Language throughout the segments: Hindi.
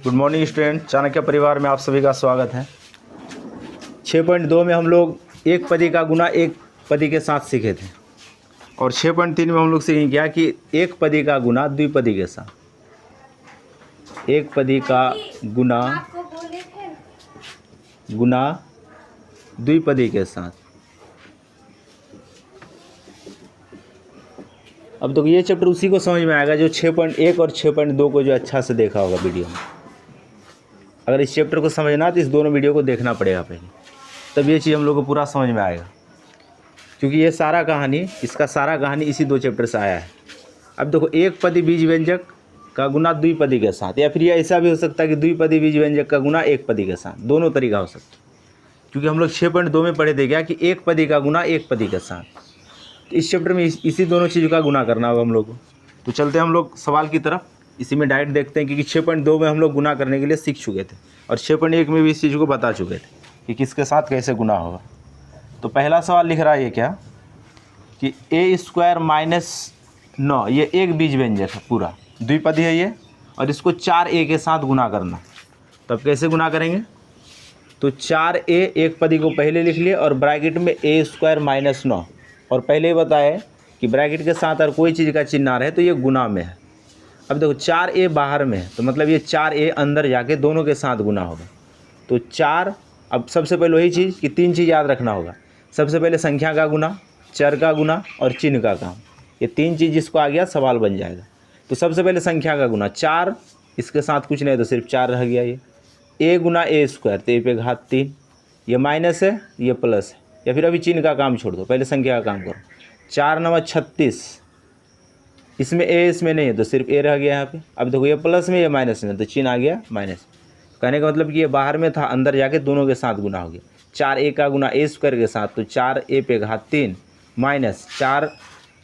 गुड मॉर्निंग स्टूडेंट, चाणक्य परिवार में आप सभी का स्वागत है। 6.2 में हम लोग एक पदी का गुना एक पदी के साथ सीखे थे और 6.3 में हम लोग सीखेंगे क्या कि एक पदी का गुना द्विपदी के साथ। एक पदी का गुना द्विपदी के साथ। अब तो ये चैप्टर उसी को समझ में आएगा जो 6.1 और 6.2 को जो अच्छा से देखा होगा वीडियो में। अगर इस चैप्टर को समझना तो इस दोनों वीडियो को देखना पड़ेगा पहले, तब ये चीज़ हम लोग को पूरा समझ में आएगा, क्योंकि ये सारा कहानी इसका सारा कहानी इसी दो चैप्टर से आया है। अब देखो, एक पदी बीज व्यंजक का गुना द्विपदी के साथ, या फिर ये ऐसा भी हो सकता है कि द्विपदी बीज व्यंजक का गुना एक पदी के साथ, दोनों तरीका हो सकता है। क्योंकि हम लोग 6.2 में पढ़े थे क्या कि एक पदी का गुना एक पदी के साथ, तो इस चैप्टर में इसी दोनों चीज़ों का गुना करना होगा हम लोग को। तो चलते हैं हम लोग सवाल की तरफ। इसी में डायरेक्ट देखते हैं, क्योंकि 6.2 में हम लोग गुना करने के लिए सीख चुके थे और 6.1 में भी इस चीज़ को बता चुके थे कि किसके साथ कैसे गुना होगा। तो पहला सवाल लिख रहा है ये क्या कि a² - 9, ये एक बीज व्यंजक है, पूरा द्विपदी है ये, और इसको 4a के साथ गुना करना। तो अब कैसे गुना करेंगे? तो 4a एक पदी को पहले लिख लिए और ब्रैकेट में a² - 9, और पहले ही बताया कि ब्रैकेट के साथ अगर कोई चीज़ का चिन्ह आ रहा है तो ये गुना में है। अब देखो 4a बाहर में है, तो मतलब ये 4a अंदर जाके दोनों के साथ गुना होगा। तो 4, अब सबसे पहले वही चीज़ कि 3 चीज़ याद रखना होगा। सबसे पहले संख्या का गुना, चर का गुना और चिन्ह का काम, ये 3 चीज़ जिसको आ गया सवाल बन जाएगा। तो सबसे पहले संख्या का गुना 4, इसके साथ कुछ नहीं तो सिर्फ 4 रह गया। ये a गुना a², तो a पे घात 3, ये माइनस है ये प्लस है, या फिर अभी चिन्ह का काम छोड़ दो, पहले संख्या का काम करो। 4 9 36, इसमें a इसमें नहीं है तो सिर्फ a रह गया यहाँ पे। अब देखो ये प्लस में ये माइनस में, तो चिन्ह आ गया माइनस। कहने का मतलब कि ये बाहर में था, अंदर जाके दोनों के साथ गुना हो गया। 4a का गुना a² के साथ, तो 4a पे घात 3 माइनस 4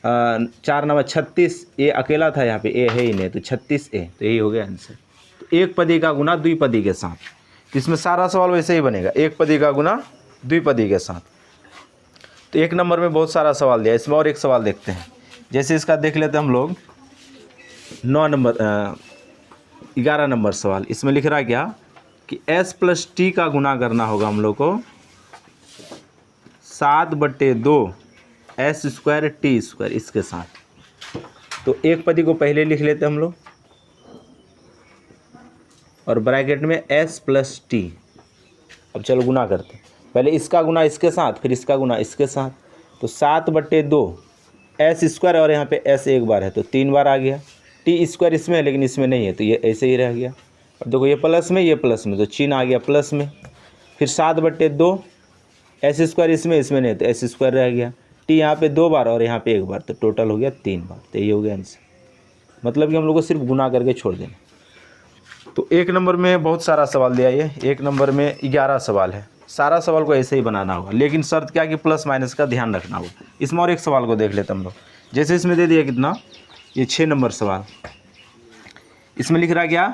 9 36, a अकेला था यहाँ पे, a है ही नहीं, तो 36a, तो यही हो गया आंसर। तो एक पदी का गुना द्विपदी के साथ, तो इसमें सारा सवाल वैसे ही बनेगा, एक पदी का गुना द्विपदी के साथ। तो 1 नंबर में बहुत सारा सवाल दिया, इसमें और एक सवाल देखते हैं। जैसे इसका देख लेते हैं हम लोग 11 नंबर सवाल। इसमें लिख रहा है क्या कि s + t का गुना करना होगा हम लोग को 7/2 s² t², इसके साथ। तो एक पदी को पहले लिख लेते हैं हम लोग और ब्रैकेट में s + t। अब चलो गुना करते हैं, पहले इसका गुना इसके साथ, फिर इसका गुना इसके साथ। तो 7/2 s² और यहाँ पे s एक बार है तो 3 बार आ गया। t² इसमें है लेकिन इसमें नहीं है, तो ये ऐसे ही रह गया। अब देखो ये प्लस में ये प्लस में, तो चिन्ह आ गया प्लस में। फिर 7/2 s² इसमें नहीं है तो s² रह गया। t यहाँ पे 2 बार और यहाँ पे 1 बार, तो टोटल हो गया 3 बार, तो ये हो गया आंसर। मतलब कि हम लोग को सिर्फ गुना करके छोड़ देना। तो 1 नंबर में बहुत सारा सवाल दिया, ये 1 नंबर में 11 सवाल है। सारा सवाल को ऐसे ही बनाना होगा, लेकिन शर्त क्या कि प्लस माइनस का ध्यान रखना होगा। इसमें और एक सवाल को देख लेते हम लोग। जैसे इसमें दे दिया कितना, ये 6 नंबर सवाल। इसमें लिख रहा क्या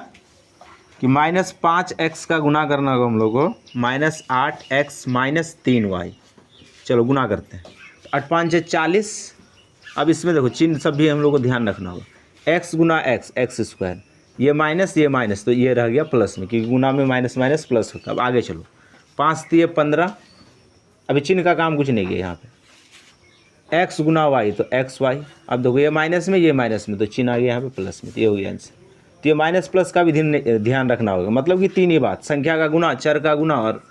कि -5x का गुना करना होगा हम लोग को -8x - 3y। चलो गुना करते हैं। 8 5 6 40। अब इसमें देखो चिन्ह सब भी हम लोग को ध्यान रखना होगा। x गुना x, x², ये माइनस, तो ये रह गया प्लस में, क्योंकि गुना में माइनस माइनस प्लस होता है। अब आगे चलो, 5 3 15, अभी चिन्ह का काम कुछ नहीं किया यहाँ पे। x गुना y, तो xy। अब देखो ये माइनस में, तो चिन्ह आ गया यहाँ पे प्लस में, तो ये हो गया आंसर। तो ये माइनस प्लस का भी ध्यान रखना होगा। मतलब कि 3 ही बात, संख्या का गुना, चर का गुना और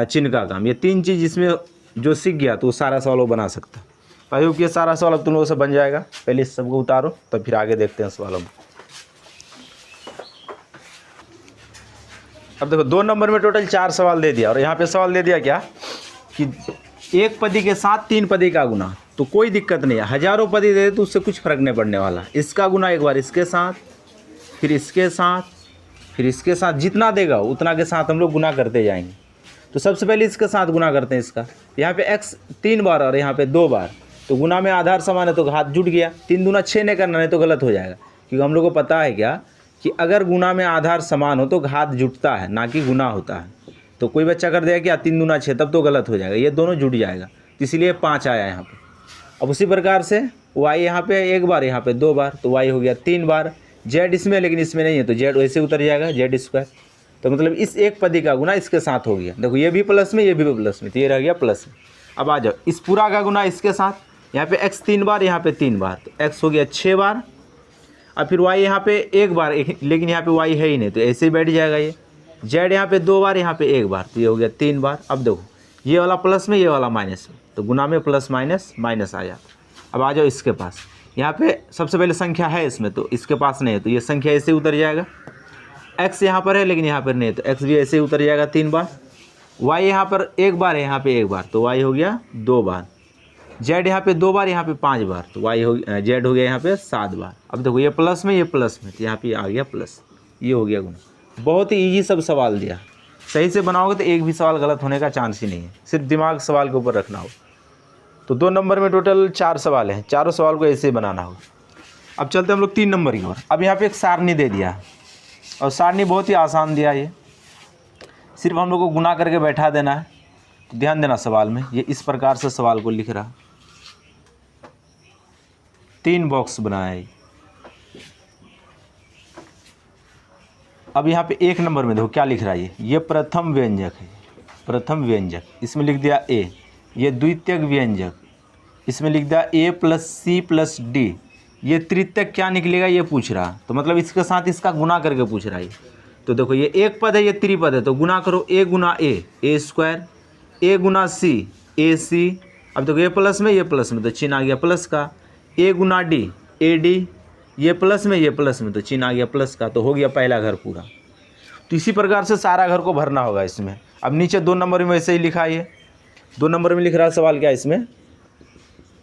चिन्ह का काम, ये 3 चीज़ इसमें जो सीख गया तो वो सारा सवाल वो बना सकता है। आई होप ये सारा सवाल अब तुम लोगों से बन जाएगा। पहले इस सबको उतारो, तब फिर आगे देखते हैं सवालों में। अब देखो 2 नंबर में टोटल 4 सवाल दे दिया, और यहाँ पे सवाल दे दिया क्या कि एक पदी के साथ 3 पदी का गुना। तो कोई दिक्कत नहीं है, हज़ारों पदी दे तो उससे कुछ फर्क नहीं पड़ने वाला। इसका गुना एक बार इसके साथ, फिर इसके साथ, फिर इसके साथ, जितना देगा उतना के साथ हम लोग गुना करते जाएंगे। तो सबसे पहले इसके साथ गुना करते हैं। इसका यहाँ पे x 3 बार और यहाँ पे 2 बार, तो गुना में आधार समान है तो घात जुट गया। 3 दूना 6 नहीं करना, नहीं तो गलत हो जाएगा। क्योंकि हम लोग को पता है क्या कि अगर गुना में आधार समान हो तो घात जुटता है, ना कि गुना होता है। तो कोई बच्चा कर देगा क्या 3 दूना 6, तब तो गलत हो जाएगा, ये दोनों जुट जाएगा। इसीलिए 5 आया यहाँ पे। अब उसी प्रकार से y यहाँ पे 1 बार, यहाँ पे 2 बार, तो y हो गया 3 बार। जेड इसमें है लेकिन इसमें नहीं है, तो जेड वैसे उतर जाएगा जेड स्क्वायर। तो मतलब इस एक पदी का गुना इसके साथ हो गया। देखो ये भी प्लस में, ये भी प्लस में, तो ये रह गया प्लस में। अब आ जाओ, इस पूरा का गुना इसके साथ, यहाँ पे x 3 बार, यहाँ पे 3 बार, तो x हो गया 6 बार। अब फिर y यहाँ पे 1 बार, लेकिन यहाँ पे y है ही नहीं, तो ऐसे ही बैठ जाएगा ये। z यहाँ पे 2 बार, यहाँ पे 1 बार, तो ये हो गया 3 बार। अब देखो ये वाला प्लस में, ये वाला माइनस में, तो गुना में प्लस माइनस माइनस आ जाता। अब आ जाओ इसके पास, यहाँ पे सबसे पहले संख्या है इसमें, तो इसके पास नहीं है, तो ये संख्या ऐसे उतर जाएगा। x यहाँ पर है लेकिन यहाँ पर नहीं है, तो x भी ऐसे ही उतर जाएगा 3 बार। y यहाँ पर 1 बार है, यहाँ पे 1 बार, तो y हो गया 2 बार। z यहाँ पे 2 बार, यहाँ पे 5 बार, तो y हो z हो गया यहाँ पे 7 बार। अब देखो ये प्लस में, ये प्लस में, तो यहाँ पे आ गया प्लस, ये हो गया गुना। बहुत ही ईजी सब सवाल दिया, सही से बनाओगे तो एक भी सवाल गलत होने का चांस ही नहीं है, सिर्फ दिमाग सवाल के ऊपर रखना हो। तो 2 नंबर में टोटल 4 सवाल हैं, चारों सवाल को ऐसे ही बनाना होगा। अब चलते हम लोग 3 नंबर की ओर। अब यहाँ पे एक सारणी दे दिया है, और सारणी बहुत ही आसान दिया है, ये सिर्फ हम लोग को गुना करके बैठा देना है। तो ध्यान देना सवाल में, ये इस प्रकार से सवाल को लिख रहा, 3 बॉक्स बनाया है। अब यहाँ पे 1 नंबर में देखो क्या लिख रहा है, ये प्रथम व्यंजक है, प्रथम व्यंजक, इसमें लिख दिया a। ये द्वितीयक व्यंजक, इसमें लिख दिया a + c + d। ये तृतीयक क्या निकलेगा ये पूछ रहा, तो मतलब इसके साथ इसका गुना करके पूछ रहा है। तो देखो ये एक पद है, ये त्रिपद है, तो गुना करो a Guna a square, a Guna c ac। अब देखो ये प्लस में, ये प्लस में, तो चिन्ह आ गया प्लस का। a गुना d ad, ये प्लस में, ये प्लस में, तो चिन्ह आ गया प्लस का। तो हो गया पहला घर पूरा। तो इसी प्रकार से सारा घर को भरना होगा इसमें। अब नीचे 2 नंबर में वैसे ही लिखा है, 2 नंबर में लिख रहा सवाल क्या है इसमें।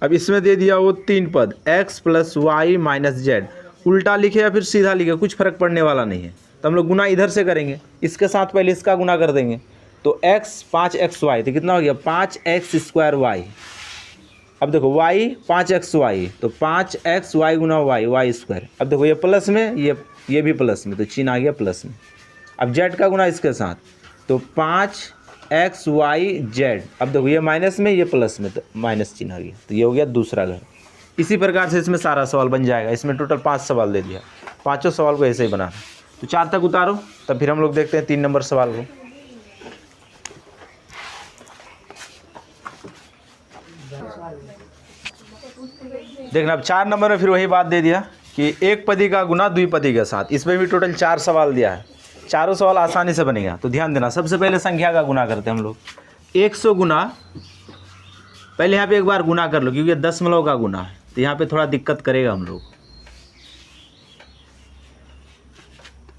अब इसमें दे दिया वो 3 पद x + y - z, उल्टा लिखे या फिर सीधा लिखे कुछ फर्क पड़ने वाला नहीं है। तो हम लोग गुना इधर से करेंगे, इसके साथ पहले इसका गुना कर देंगे। तो x 5xy, तो कितना हो गया 5x² y। अब देखो y 5xy, तो 5xy गुना y स्क्वायर। अब देखो ये प्लस में, ये भी प्लस में, तो चिन्ह आ गया प्लस में। अब z का गुना इसके साथ, तो 5xyz। अब देखो ये माइनस में, ये प्लस में, तो माइनस चिन्ह आ गया, तो ये हो गया दूसरा घर। इसी प्रकार से इसमें सारा सवाल बन जाएगा। इसमें टोटल 5 सवाल दे दिया, पाँचों सवाल को ऐसे ही बनाना। तो 4 तक उतारो, तब फिर हम लोग देखते हैं 3 नंबर सवाल को। देखना अब 4 नंबर में फिर वही बात दे दिया कि एक पदी का गुना द्विपदी के साथ। इसमें भी टोटल 4 सवाल दिया है, चारों सवाल आसानी से बनेगा। तो ध्यान देना, सबसे पहले संख्या का गुना करते हैं हम लोग। 100 गुना, पहले यहाँ पे एक बार गुना कर लो क्योंकि दशमलव का गुना है, तो यहाँ पे थोड़ा दिक्कत करेगा हम लोग।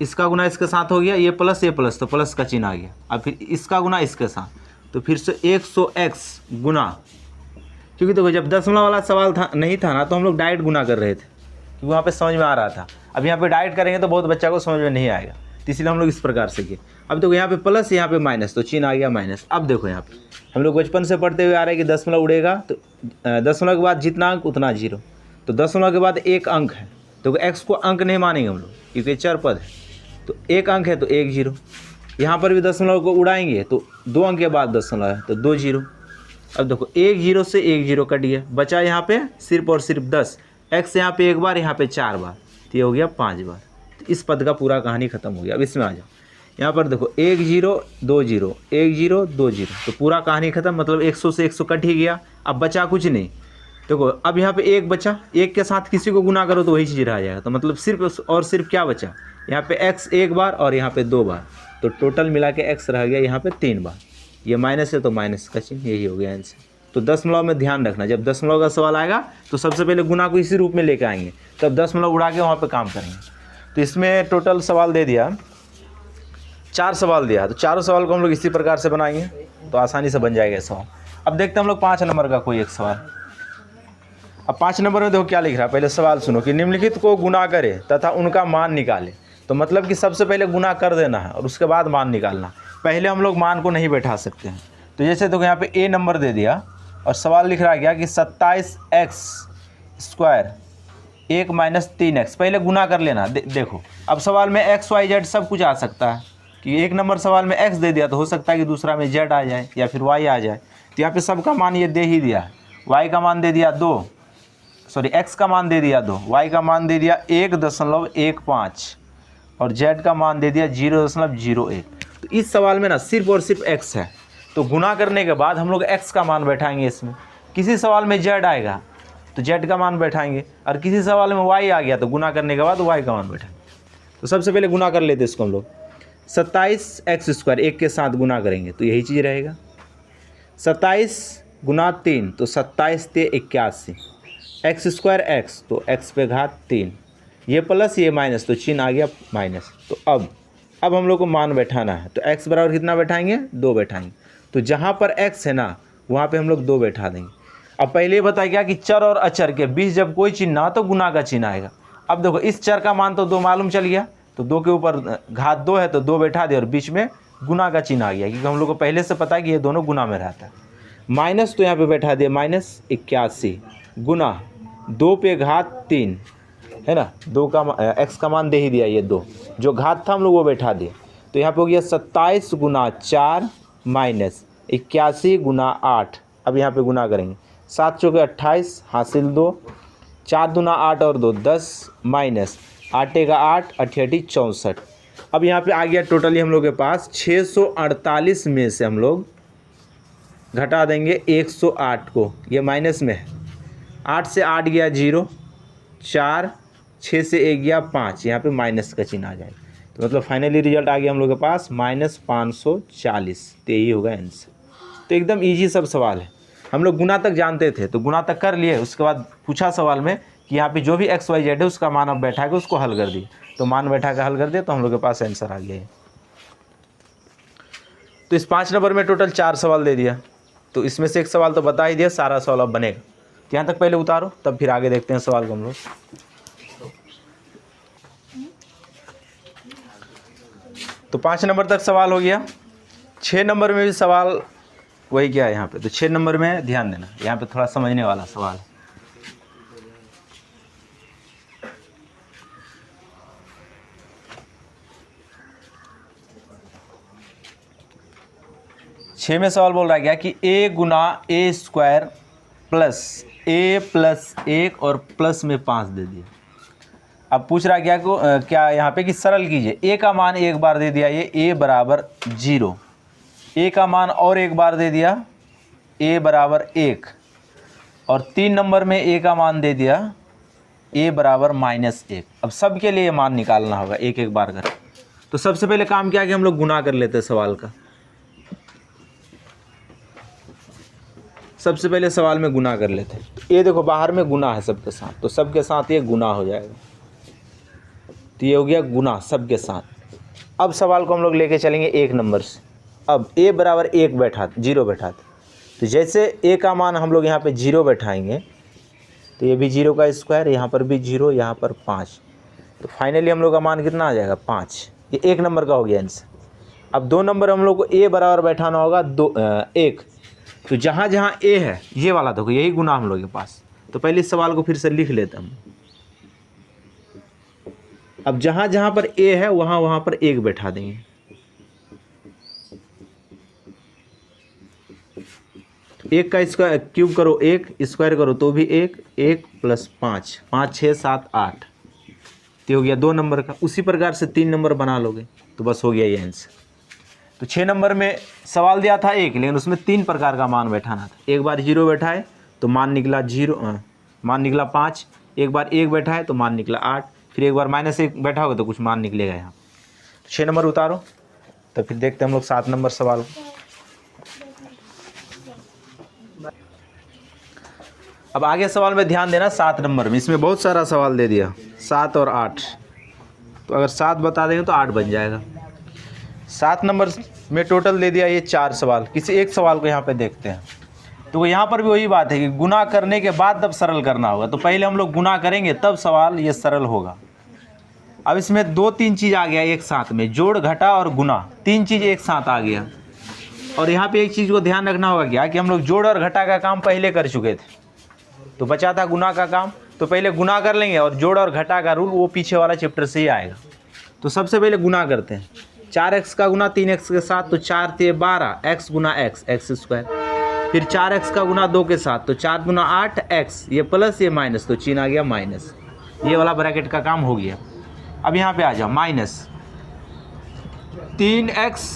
इसका गुना इसके साथ हो गया, ये प्लस तो प्लस का चिन्ह आ गया। अब फिर इसका गुना इसके साथ, तो फिर से 100x गुना, क्योंकि देखो जब दशमलव वाला सवाल था नहीं था ना, तो हम लोग डायरेक्ट गुना कर रहे थे क्योंकि वहाँ पे समझ में आ रहा था। अब यहाँ पे डायरेक्ट करेंगे तो बहुत बच्चा को समझ में नहीं आएगा, तो इसलिए हम लोग इस प्रकार से किए। अब देखो यहाँ पे प्लस, यहाँ पे माइनस, तो चिन्ह आ गया माइनस। अब देखो यहाँ पे हम लोग बचपन से पढ़ते हुए आ रहे हैं कि दशमलव उड़ेगा तो दशमलव के बाद जितना अंक उतना 0, तो दशमलव के बाद 1 अंक है, तो x को अंक नहीं मानेंगे हम लोग क्योंकि चर पद है, तो 1 अंक है तो 1 0। यहाँ पर भी दशमलव को उड़ाएंगे तो 2 अंक के बाद दशमलव है तो 2 0। अब देखो 1 0 से 1 0 कट गया, बचा यहाँ पे सिर्फ और सिर्फ 10। x यहाँ पे 1 बार, यहाँ पे 4 बार, तो ये हो गया 5 बार। तो इस पद का पूरा कहानी खत्म हो गया। अब इसमें आ जाओ, यहाँ पर देखो 1 0 2 0 1 0 2 0, तो पूरा कहानी खत्म, मतलब 100 से 100 कट ही गया। अब बचा कुछ नहीं। देखो अब यहाँ पे 1 बचा, 1 के साथ किसी को गुना करो तो वही चीज़ रह जाएगा, तो मतलब सिर्फ और सिर्फ क्या बचा, यहाँ पे x 1 बार और यहाँ पे 2 बार, तो टोटल मिला के x रह गया यहाँ पे 3 बार। ये माइनस है तो माइनस का चिन्ह, यही हो गया आंसर। तो दशमलव में ध्यान रखना, जब दशमलव का सवाल आएगा तो सबसे पहले गुना को इसी रूप में लेकर आएंगे, तब दशमलव उड़ा के वहाँ पे काम करेंगे। तो इसमें टोटल सवाल दे दिया, 4 सवाल दिया, तो चारों सवाल को हम लोग इसी प्रकार से बनाएंगे तो आसानी से बन जाएगा सवाल। अब देखते हैं हम लोग 5 नंबर का कोई एक सवाल। अब 5 नंबर में देखो क्या लिख रहा है, पहले सवाल सुनो कि निम्नलिखित को गुना करे तथा उनका मान निकाले। तो मतलब कि सबसे पहले गुना कर देना है और उसके बाद मान निकालना, पहले हम लोग मान को नहीं बैठा सकते हैं। तो जैसे देखो यहाँ पे A नंबर दे दिया और सवाल लिख रहा है क्या कि 27x² 1 - 3x, पहले गुना कर लेना। देखो अब सवाल में x y z सब कुछ आ सकता है कि 1 नंबर सवाल में x दे दिया तो हो सकता है कि दूसरा में z आ जाए या फिर y आ जाए। तो यहाँ पे सबका मान ये दे ही दिया है। y का मान दे दिया 2, सॉरी x का मान दे दिया 2, y का मान दे दिया 1.15 और z का मान दे दिया 0.01। तो इस सवाल में ना सिर्फ और सिर्फ x है, तो गुना करने के बाद हम लोग x का मान बैठाएंगे इसमें। किसी सवाल में z आएगा तो z का मान बैठाएंगे, और किसी सवाल में y आ गया तो गुना करने के बाद y का मान बैठाएंगे। तो सबसे पहले गुना कर लेते इसको हम लोग। 27x² 1 के साथ गुना करेंगे तो यही चीज़ रहेगा। 27 गुना 3 तो 27 × 81, x² x तो x पे घात 3, ये प्लस ये माइनस तो चिन्ह आ गया माइनस। तो अब हम लोग को मान बैठाना है, तो x बराबर कितना बैठाएंगे 2 बैठाएंगे। तो जहाँ पर x है ना वहाँ पे हम लोग 2 बैठा देंगे। अब पहले बताया गया कि चर और अचर के बीच जब कोई चिन्ह ना तो गुना का चिन्ह आएगा। अब देखो इस चर का मान तो 2 मालूम चल गया, तो 2 के ऊपर घात 2 है तो 2 बैठा दे और बीच में गुना का चिन्ह आ गया, क्योंकि हम लोग को पहले से पता है कि ये दोनों गुना में रहता है। माइनस तो यहाँ पे बैठा दिया -81 गुना 2 पे घात 3 है ना, 2 का x का मान दे ही दिया, ये 2 जो घात था हम लोग वो बैठा दिए। तो यहाँ पे हो गया 27 गुना 4 माइनस 81 गुना 8। अब यहाँ पे गुना करेंगे, 7 चौके 28 हासिल 2, 4 दूना 8 और 2 10 माइनस 8 का 8 88 64। अब यहाँ पे आ गया टोटली हम लोग के पास 648 में से हम लोग घटा देंगे 108 को, ये माइनस में है। 8 से 8 गया 0, 4 6 से 1 गया 5, यहाँ पे माइनस का चिन्ह आ जाएगा। तो मतलब फाइनली रिजल्ट आ गया हम लोग के पास -540। तो यही होगा आंसर। तो एकदम इजी सब सवाल है, हम लोग गुना तक जानते थे तो गुना तक कर लिए। उसके बाद पूछा सवाल में कि यहाँ पे जो भी x y z है उसका मान अब बैठा के उसको हल कर दिए, तो मान बैठा के हल कर दिए तो हम लोग के पास आंसर आ गया है। तो इस 5 नंबर में टोटल 4 सवाल दे दिया, तो इसमें से एक सवाल तो बता ही दिया, सारा सवाल अब बनेगा। तो यहाँ तक पहले उतारो, तब फिर आगे देखते हैं सवाल को हम लोग। तो 5 नंबर तक सवाल हो गया। 6 नंबर में भी सवाल वही क्या है यहाँ पे, तो 6 नंबर में ध्यान देना, यहाँ पे थोड़ा समझने वाला सवाल है। छः में सवाल बोल रहा है क्या कि a Guna a² plus a plus 1 और प्लस में 5 दे दिया। अब पूछ रहा क्या को क्या यहाँ पे कि सरल कीजिए। a का मान एक बार दे दिया, ये a बराबर 0, a का मान और एक बार दे दिया a बराबर 1, और 3 नंबर में a का मान दे दिया a बराबर -1। अब सब के लिए मान निकालना होगा एक एक बार कर। तो सबसे पहले काम क्या कि हम लोग गुना कर लेते हैं सवाल का। सबसे पहले सवाल में गुना कर लेते हैं। तो ये देखो बाहर में गुना है सबके साथ, तो सबके साथ ये गुना हो जाएगा। तो ये हो गया गुना सबके साथ। अब सवाल को हम लोग लेके चलेंगे 1 नंबर से। अब a बराबर 1 0 बैठाते, तो जैसे a का मान हम लोग यहाँ पे 0 बैठाएंगे तो ये भी 0 का स्क्वायर, यहाँ पर भी 0, यहाँ पर 5, तो फाइनली हम लोग का मान कितना आ जाएगा 5। ये 1 नंबर का हो गया आंसर। अब 2 नंबर हम लोग को a बराबर बैठाना होगा 1, तो जहाँ जहाँ a है ये वाला देखो यही गुना हम लोग के पास। तो पहले इस सवाल को फिर से लिख लेते हम। अब जहाँ जहाँ पर a है वहाँ वहाँ पर 1 बैठा देंगे। एक का स्क्वायर क्यूब करो 1, स्क्वायर करो तो भी 1, 1 + 5, 5 6 7 8, तो हो गया 2 नंबर का। उसी प्रकार से 3 नंबर बना लोगे तो बस हो गया ये आंसर। तो 6 नंबर में सवाल दिया था 1, लेकिन उसमें 3 प्रकार का मान बैठाना था। एक बार 0 बैठाए तो मान निकला 0, मान निकला 5, एक बार 1 बैठाए तो मान निकला 8, फिर एक बार -1 बैठा होगा तो कुछ मान निकलेगा यहाँ। तो 6 नंबर उतारो, तो फिर देखते हैं हम लोग 7 नंबर सवाल। अब आगे सवाल में ध्यान देना 7 नंबर में, इसमें बहुत सारा सवाल दे दिया 7 और 8, तो अगर 7 बता देंगे तो 8 बन जाएगा। 7 नंबर में टोटल दे दिया ये 4 सवाल, किसी एक सवाल को यहाँ पे देखते हैं। तो यहाँ पर भी वही बात है कि गुना करने के बाद तब सरल करना होगा, तो पहले हम लोग गुना करेंगे तब सवाल ये सरल होगा। अब इसमें 2-3 चीज़ आ गया एक साथ में, जोड़ घटा और गुना, 3 चीज़ एक साथ आ गया। और यहाँ पे एक चीज़ को ध्यान रखना होगा क्या कि हम लोग जोड़ और घटा का काम पहले कर चुके थे, तो बचा था गुना का काम, तो पहले गुना कर लेंगे और जोड़ और घटा का रूल वो पीछे वाला चैप्टर से ही आएगा। तो सबसे पहले गुना करते हैं। 4x का गुना 3x के साथ, तो 4 × 3 = 12, x गुना x, x²। फिर 4x का गुना 2 के साथ, तो 4 गुना 8x, ये प्लस ये माइनस, तो चिन्ह आ गया माइनस। ये वाला ब्रैकेट का काम हो गया। अब यहाँ पे आ जाओ, माइनस 3x,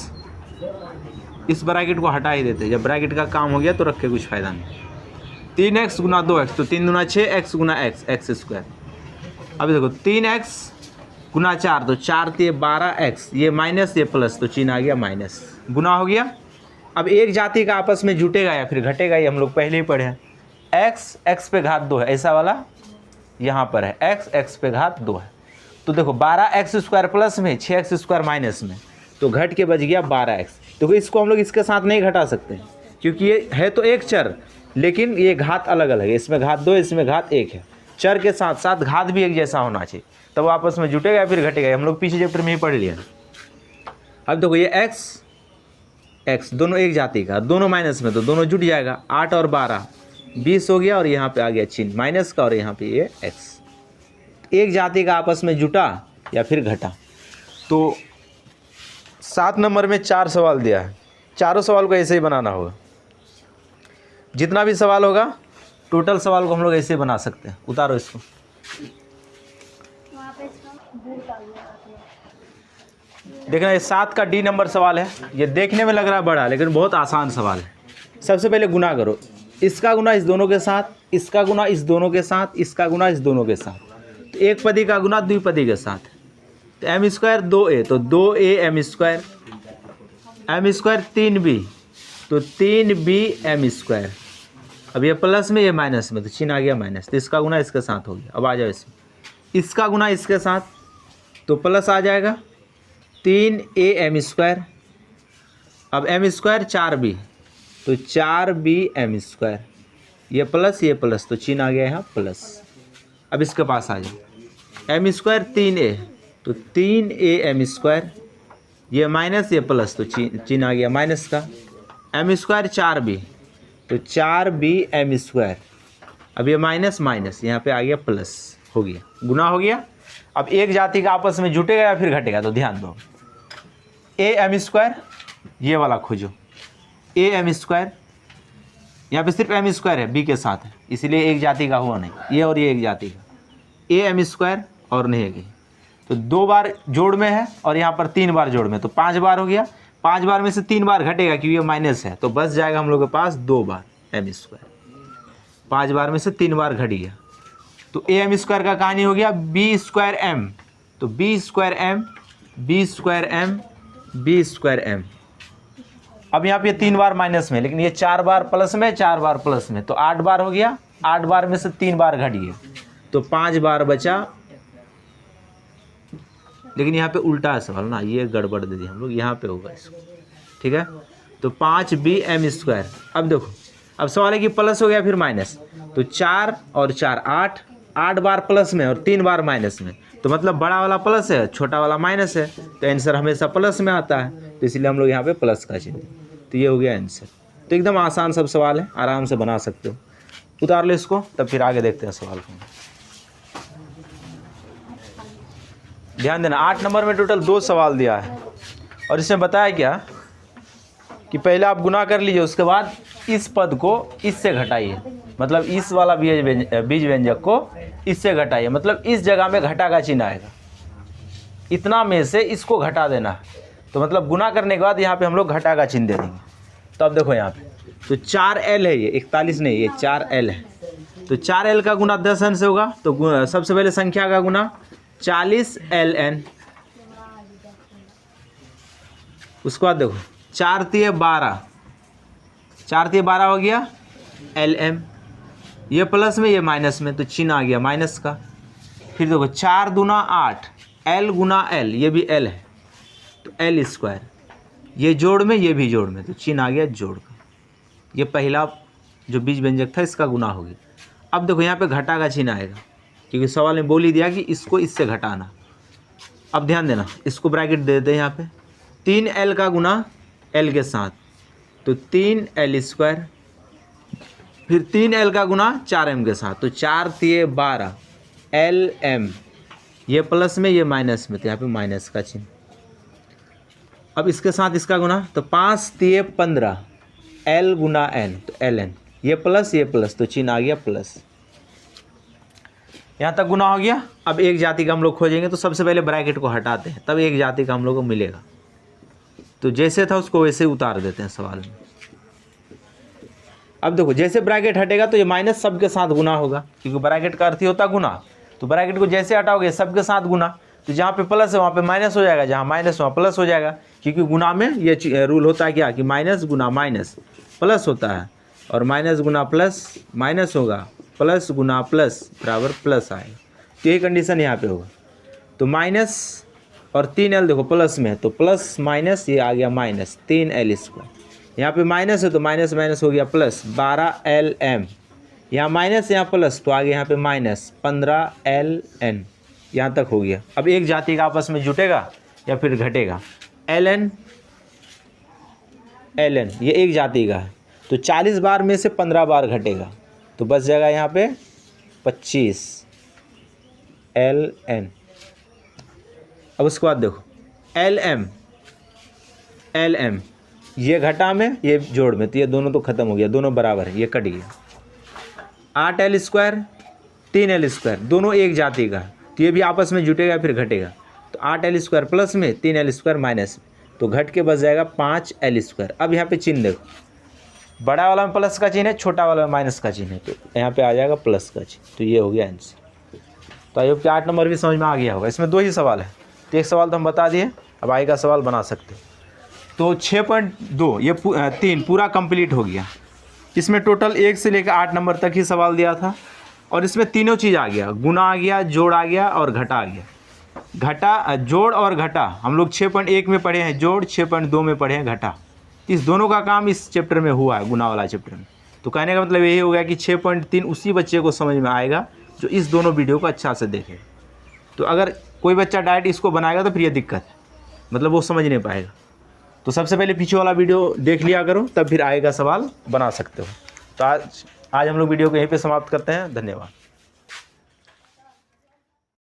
इस ब्रैकेट को हटा ही देते, जब ब्रैकेट का काम हो गया तो रख के कुछ फ़ायदा नहीं। 3x गुना 2x, तो 3 गुना 6, x गुना x, x स्क्वायर। अभी देखो 3x गुना 4, तो 4 3 12x, ये माइनस ये प्लस, तो चिन्ह आ गया माइनस। गुना हो गया। अब एक जाति का आपस में जुटेगा या फिर घटेगा, ये हम लोग पहले ही पढ़े हैं। x x पे घात 2 है, ऐसा वाला यहाँ पर है, x x पे घात 2 है। तो देखो 12x स्क्वायर प्लस में, 6x स्क्वायर माइनस में, तो घट के बच गया 12x। तो इसको हम लोग इसके साथ नहीं घटा सकते हैं, क्योंकि ये है तो एक चर, लेकिन ये घात अलग अलग है। इसमें घात 2, इसमें घात 1 है। चर के साथ साथ घात भी एक जैसा होना चाहिए, तब आपस में जुटेगा या फिर घटेगा। हम लोग पीछे चैप्टर में ही पढ़ लिया। अब देखो ये x दोनों एक जाति का, दोनों माइनस में, तो दोनों जुट जाएगा। 8 और 12 20 हो गया, और यहाँ पे आ गया चिन्ह माइनस का, और यहाँ पे ये x। एक जाति का आपस में जुटा या फिर घटा। तो 7 नंबर में 4 सवाल दिया है, चारों सवाल को ऐसे ही बनाना होगा। जितना भी सवाल होगा टोटल सवाल को हम लोग ऐसे बना सकते हैं। उतारो इसको। देखना, ये 7 का डी नंबर सवाल है। ये देखने में लग रहा है बड़ा, लेकिन बहुत आसान सवाल है। सबसे पहले गुना करो, इसका गुना इस दोनों के साथ, इसका गुना इस दोनों के साथ, इसका गुना इस दोनों के साथ। तो एक पदी का गुना द्विपदी के साथ। तो एम स्क्वायर 2a, तो 2a M square, M square 3b, तो 3b एम स्क्वायर। अब ये प्लस में ये माइनस में, तो चिन्ह आ गया माइनस। तो इसका गुना इसके साथ हो गया। अब आ जाओ इसमें, इसका गुना इसके साथ, तो प्लस आ जाएगा 3a एम स्क्वायर। अब एम स्क्वायर 4b, तो 4b एम स्क्वायर। ये प्लस, तो चिन्ह आ गया यहाँ प्लस। अब इसके पास आ जाओ, एम स्क्वायर 3a, तो 3a एम स्क्वायर। ये माइनस ये प्लस, तो चिन्ह आ गया माइनस का। एम स्क्वायर 4b, तो 4b एम स्क्वायर। अब ये माइनस माइनस, यहाँ पे आ गया प्लस, हो गया, गुना हो गया। अब एक जाति का आपस में जुटेगा या फिर घटेगा, तो ध्यान दो। ए एम स्क्वायर, ये वाला खोजो, ए एम स्क्वायर। यहाँ पे सिर्फ एम स्क्वायर है, बी के साथ है, इसलिए एक जाति का हुआ नहीं, ये और ये एक जाति का। ए एम स्क्वायर और नहीं है, तो 2 बार जोड़ में है, और यहाँ पर 3 बार जोड़ में, तो 5 बार हो गया। 5 बार में से 3 बार घटेगा, क्योंकि ये माइनस है, तो बच जाएगा हम लोग के पास 2 बार एम स्क्वायर। 5 बार में से 3 बार घट गया, तो ए एम स्क्वायर का कहानी हो गया बी स्क्वायर एम, तो b square m, b square m, b square m. अब यहाँ पे 3 बार माइनस में, लेकिन ये 4 बार प्लस में, 4 बार प्लस में, तो 8 बार हो गया। 8 बार में से 3 बार घट गया, तो 5 बार बचा। लेकिन यहाँ पे उल्टा है सवाल ना, ये गड़बड़ दे दी हम लोग, यहाँ पे होगा इसको, ठीक है। तो 5b एम स्क्वायर। अब देखो, अब सवाल है कि प्लस हो गया फिर माइनस, तो 4 और 4 8, 8 बार प्लस में और 3 बार माइनस में, तो मतलब बड़ा वाला प्लस है, छोटा वाला माइनस है, तो आंसर हमेशा प्लस में आता है, तो इसलिए हम लोग यहाँ पे प्लस का चिन्ह। तो ये हो गया आंसर। तो एकदम आसान सब सवाल है, आराम से बना सकते हो। उतार लो इसको, तब फिर आगे देखते हैं सवाल को। ध्यान देना, 8 नंबर में टोटल 2 सवाल दिया है, और इसमें बताया क्या कि पहले आप गुना कर लीजिए, उसके बाद इस पद को इससे घटाइए, मतलब इस वाला बीज व्यंजक को इससे घटाइए, मतलब इस जगह में घटा का चिन्ह आएगा, इतना में से इसको घटा देना है। तो मतलब गुना करने के बाद यहाँ पे हम लोग घटा का चिन्ह दे देंगे। तो अब देखो यहाँ पे, तो 4l है, ये 41 नहीं, ये 4l है। तो 4l का गुना 10n से होगा, तो सबसे पहले संख्या का गुना 40ln। उसके बाद देखो 4 तिये 12, 4 तिये 12 हो गया lm। ये प्लस में, ये माइनस में, तो चिन्ह आ गया माइनस का। फिर देखो 4 दूना 8, l गुना l, ये भी l है, तो l स्क्वायर। ये जोड़ में, ये भी जोड़ में, तो चिन्ह आ गया जोड़ का। ये पहला जो बीज व्यंजक था इसका गुना हो गया। अब देखो यहाँ पे घटा का चिन्ह आएगा, क्योंकि सवाल में बोल ही दिया कि इसको इससे घटाना। अब ध्यान देना, इसको ब्रैकेट दे देते हैं यहाँ पे, 3l का गुना l के साथ, तो 3l स्क्वायर। फिर 3l का गुना 4m के साथ, तो 4 तिये 12 lm। ये प्लस में, ये माइनस में, तो यहाँ पे माइनस का चिन्ह। अब इसके साथ इसका गुना, तो 5 तिये 15 L गुना n, तो ln, ये प्लस तो चिन्ह आ गया प्लस। यहाँ तक गुना हो गया। अब एक जाति का हम लोग खोजेंगे तो सबसे पहले ब्रैकेट को हटाते हैं, तब एक जाति का हम लोग को मिलेगा। तो जैसे था उसको वैसे ही उतार देते हैं सवाल में। अब देखो जैसे ब्रैकेट हटेगा तो ये माइनस सबके साथ गुना होगा, क्योंकि ब्रैकेट का अर्थ ही होता गुना। तो ब्रैकेट को जैसे हटाओगे सबके साथ गुना, तो जहाँ पे प्लस है वहाँ पे माइनस हो जाएगा, जहाँ माइनस वहाँ प्लस हो जाएगा, क्योंकि गुना में ये रूल होता है क्या कि माइनस गुना माइनस प्लस होता है, और माइनस गुना प्लस माइनस होगा, प्लस गुना प्लस बराबर प्लस आएगा। तो ये कंडीशन यहाँ पे होगा। तो माइनस और 3l देखो प्लस में, तो प्लस माइनस ये आ गया माइनस 3l²। यहाँ पे माइनस है तो माइनस माइनस हो गया प्लस 12lm, यहाँ माइनस यहाँ प्लस, तो आगे यहाँ पे माइनस 15ln, यहाँ तक हो गया। अब एक जाति का आपस में जुटेगा या फिर घटेगा। ln ये एक जाति का है, तो 40 बार में से 15 बार घटेगा, तो बच जाएगा यहाँ पे 25 ln। अब उसके बाद देखो lm ये घटा में ये जोड़ में, तो ये दोनों तो खत्म हो गया, दोनों बराबर है, ये कट गया। 8l² 3l², दोनों एक जाति का, तो ये भी आपस में जुटेगा फिर घटेगा। तो 8l² प्लस में 3l² माइनस में, तो घट के बच जाएगा 5l²। अब यहाँ पे चिन्ह देखो, बड़ा वाला में प्लस का चिन्ह है, छोटा वाला में माइनस का चिन्ह है, तो यहाँ पे आ जाएगा प्लस का चिन्ह। तो ये हो गया आंसर। तो आई होप कि 8 नंबर भी समझ में आ गया होगा। इसमें 2 ही सवाल है, तो एक सवाल तो हम बता दिए, अब आगे का सवाल बना सकते हो। तो 6.2 ये 3 पूरा कंप्लीट हो गया। इसमें टोटल 1 से लेकर 8 नंबर तक ही सवाल दिया था, और इसमें तीनों चीज़ आ गया, गुना आ गया, जोड़ आ गया और घटा आ गया। घटा जोड़ और घटा हम लोग 6.1 में पढ़े हैं जोड़, 6.2 में पढ़े हैं घटा। इस दोनों का काम इस चैप्टर में हुआ है, गुना वाला चैप्टर में। तो कहने का मतलब यही हो गया कि 6.3 उसी बच्चे को समझ में आएगा जो इस दोनों वीडियो को अच्छा से देखे। तो अगर कोई बच्चा डायरेक्ट इसको बनाएगा तो फिर ये दिक्कत है, मतलब वो समझ नहीं पाएगा। तो सबसे पहले पीछे वाला वीडियो देख लिया करो, तब फिर आगे का सवाल बना सकते हो। तो आज हम लोग वीडियो को यहीं पे समाप्त करते हैं। धन्यवाद।